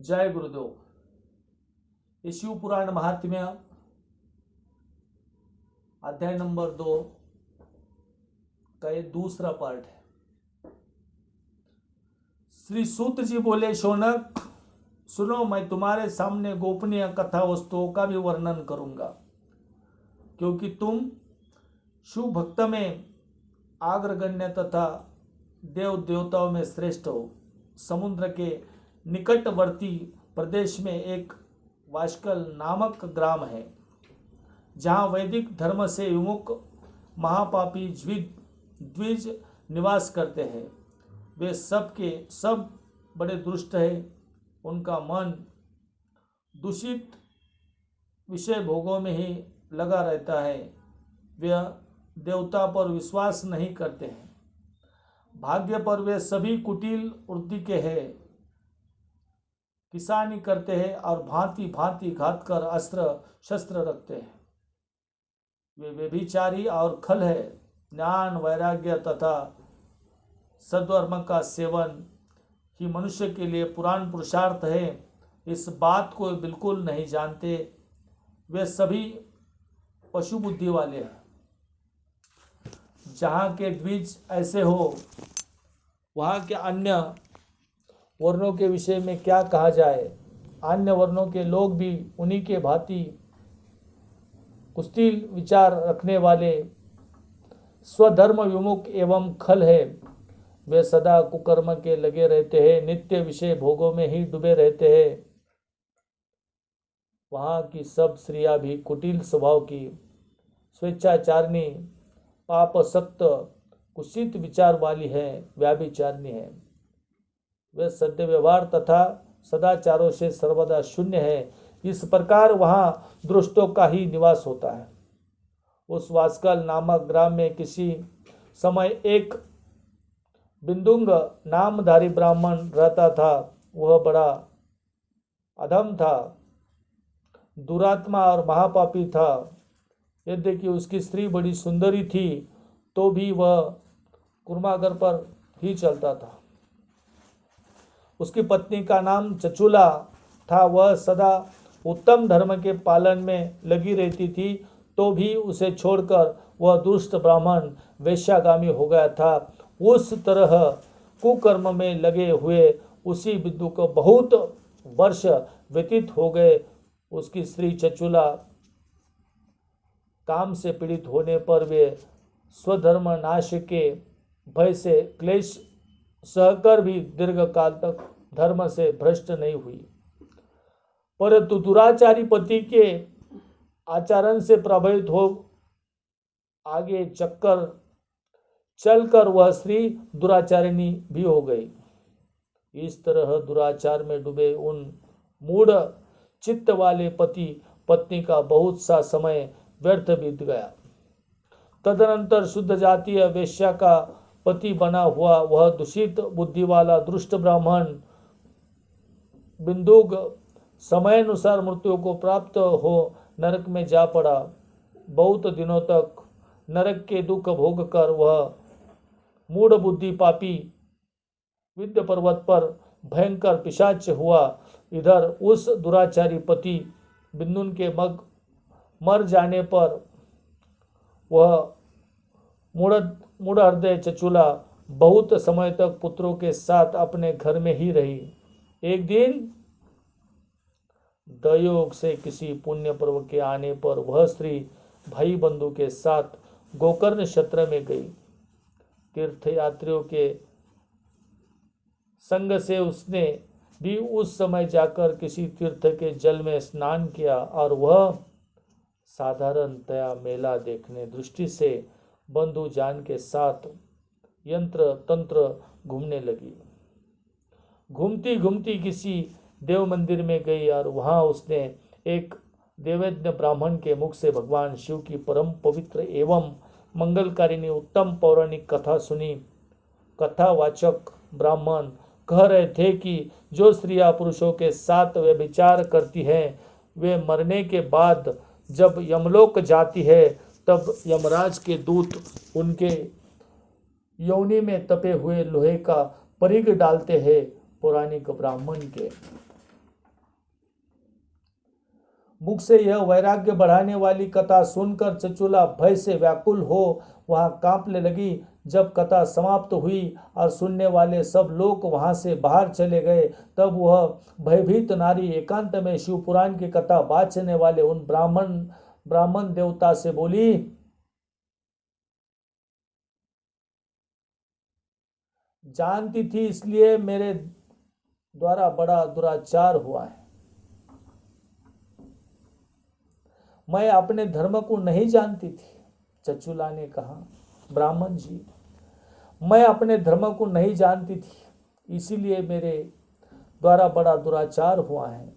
जय गुरुदेव। ये शिव पुराण महात्म्य अध्याय नंबर 2 का ये दूसरा पार्ट है। श्री सूत जी बोले, शौनक सुनो, मैं तुम्हारे सामने गोपनीय कथा वस्तुओं का भी वर्णन करूंगा, क्योंकि तुम शिव भक्त में अग्रगण्य तथा देव देवताओं में श्रेष्ठ हो। समुद्र के निकटवर्ती प्रदेश में एक वाशकल नामक ग्राम है, जहाँ वैदिक धर्म से विमुख महापापी द्विज निवास करते हैं। वे सब बड़े दुष्ट हैं। उनका मन दूषित विषय भोगों में ही लगा रहता है। वे देवता पर विश्वास नहीं करते हैं। भाग्य पर वे सभी कुटिल वृत्ति के हैं। किसानी करते हैं और भांति भांति घात कर अस्त्र शस्त्र रखते हैं। वे व्यभिचारी और खल है। ज्ञान वैराग्य तथा सद्वर्म का सेवन ही मनुष्य के लिए पुराण पुरुषार्थ है, इस बात को बिल्कुल नहीं जानते। वे सभी पशु बुद्धि वाले हैं। जहाँ के द्विज ऐसे हो, वहाँ के अन्य वर्णों के विषय में क्या कहा जाए। अन्य वर्णों के लोग भी उन्हीं के भांति कुस्तिल विचार रखने वाले स्वधर्म विमुख एवं खल है। वे सदा कुकर्म के लगे रहते हैं, नित्य विषय भोगों में ही डूबे रहते हैं। वहाँ की सब स्त्रियां भी कुटिल स्वभाव की, स्वेच्छाचारिणी, पापसक्त, कुत्सित विचार वाली है, व्याभिचारिणी है। वे सद्य व्यवहार तथा सदाचारों से सर्वदा शून्य है। इस प्रकार वहाँ दुष्टों का ही निवास होता है। उस वासकल नामक ग्राम में किसी समय एक बिंदुंग नामधारी ब्राह्मण रहता था। वह बड़ा अधम था, दुरात्मा और महापापी था। यद्यपि उसकी स्त्री बड़ी सुंदरी थी, तो भी वह कुर्मागर पर ही चलता था। उसकी पत्नी का नाम चचुला था। वह सदा उत्तम धर्म के पालन में लगी रहती थी, तो भी उसे छोड़कर वह दुष्ट ब्राह्मण वेश्यागामी हो गया था। उस तरह कुकर्म में लगे हुए उसी बिंदु को बहुत वर्ष व्यतीत हो गए। उसकी स्त्री चचुला काम से पीड़ित होने पर वे स्वधर्म नाश के भय से क्लेश सहकर भी दीर्घ काल तक धर्म से भ्रष्ट नहीं हुई, परंतु दुराचारी पति के आचरण से प्रभावित हो आगे चलकर वह स्त्री दुराचारिणी भी हो गई। इस तरह दुराचार में डूबे उन मूढ़ चित्त वाले पति पत्नी का बहुत सा समय व्यर्थ बीत गया। तदनंतर शुद्ध जातीय वेश्या का पति बना हुआ वह दूषित बुद्धि वाला दुष्ट ब्राह्मण बिंदुक समयानुसार मृत्यु को प्राप्त हो नरक में जा पड़ा। बहुत दिनों तक नरक के दुख भोग कर वह मूढ़ बुद्धि पापी विद्य पर्वत पर भयंकर पिशाच हुआ। इधर उस दुराचारी पति बिंदुन के मर जाने पर वह मूढ़ हृदय चचुला बहुत समय तक पुत्रों के साथ अपने घर में ही रही। एक दिन दयोग से किसी पुण्य पर्व के आने पर वह स्त्री भाई बंधु के साथ गोकर्ण क्षेत्र में गई। तीर्थयात्रियों के संग से उसने भी उस समय जाकर किसी तीर्थ के जल में स्नान किया और वह साधारणतया मेला देखने दृष्टि से बंधु जान के साथ यंत्र तंत्र घूमने लगी। घूमती घूमती किसी देव मंदिर में गई और वहां उसने एक देवज्ञ ब्राह्मण के मुख से भगवान शिव की परम पवित्र एवं मंगलकारिणी उत्तम पौराणिक कथा सुनी। कथावाचक ब्राह्मण कह रहे थे कि जो स्त्रियां पुरुषों के साथ व्यभिचार करती हैं, वे मरने के बाद जब यमलोक जाती है, तब यमराज के दूत उनके योनि में तपे हुए लोहे का परिघ डालते हैं। पौराणिक ब्राह्मण के मुख से यह वैराग्य बढ़ाने वाली कथा सुनकर चचुला भय से व्याकुल हो वहां कांपने लगी। जब कथा समाप्त हुई और सुनने वाले सब लोग वहां से बाहर चले गए, तब वह भयभीत नारी एकांत में शिवपुराण की कथा वाचने वाले उन ब्राह्मण देवता से बोली, जानती थी इसलिए मेरे द्वारा बड़ा दुराचार हुआ है। मैं अपने धर्म को नहीं जानती थी। चचुला ने कहा, ब्राह्मण जी, मैं अपने धर्म को नहीं जानती थी, इसीलिए मेरे द्वारा बड़ा दुराचार हुआ है।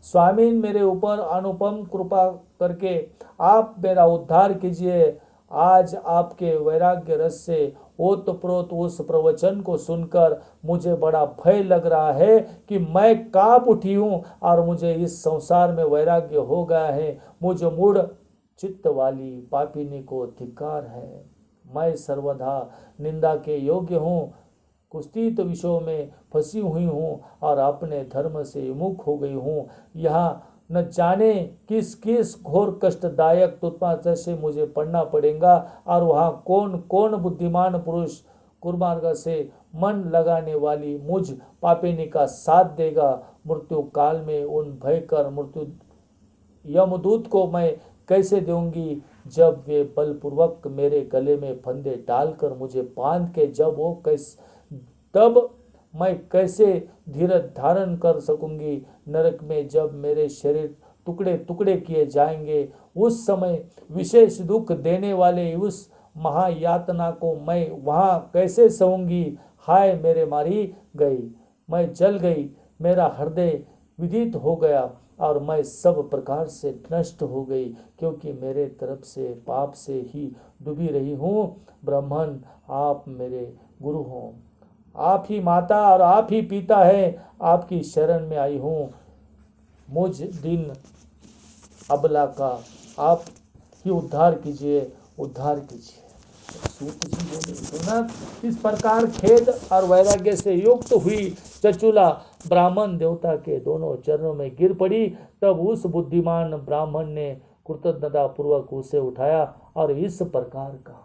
स्वामी मेरे ऊपर अनुपम कृपा करके आप मेरा उद्धार कीजिए। आज आपके वैराग्य रस से ओतप्रोत उस प्रवचन को सुनकर मुझे बड़ा भय लग रहा है कि मैं कांप उठी हूँ और मुझे इस संसार में वैराग्य हो गया है। मुझे मूढ़ चित्त वाली पापिनी को धिक्कार है। मैं सर्वदा निंदा के योग्य हूँ, कुस्तीत विषयों में फंसी हुई हूँ और अपने धर्म से विमुख हो गई हूँ। यहाँ न जाने किस किस घोर कष्टदायक तुत्पात से मुझे पढ़ना पड़ेगा और वहाँ कौन कौन बुद्धिमान पुरुष कुर्मार्ग से मन लगाने वाली मुझ पापिनी का साथ देगा। मृत्यु काल में उन भयकर मृत्यु यमदूत को मैं कैसे दूंगी, जब वे बलपूर्वक मेरे गले में फंदे डालकर मुझे बांध के तब मैं कैसे धीरज धारण कर सकूंगी। नरक में जब मेरे शरीर टुकड़े टुकड़े किए जाएंगे, उस समय विशेष दुख देने वाले उस महायातना को मैं वहाँ कैसे सहूंगी। हाय मेरे मारी गई, मैं जल गई, मेरा हृदय विदित हो गया और मैं सब प्रकार से नष्ट हो गई, क्योंकि मेरे तरफ से पाप से ही डूबी रही हूँ। ब्राह्मण, आप मेरे गुरु हों, आप ही माता और आप ही पिता है, आपकी शरण में आई हूँ। मुझ दिन अबला का आप ही उद्धार कीजिए, उद्धार कीजिए। सूत जी बोले, सुना इस प्रकार खेद और वैराग्य से युक्त हुई चचुला ब्राह्मण देवता के दोनों चरणों में गिर पड़ी। तब उस बुद्धिमान ब्राह्मण ने कृतज्ञता पूर्वक उसे उठाया और इस प्रकार कहा,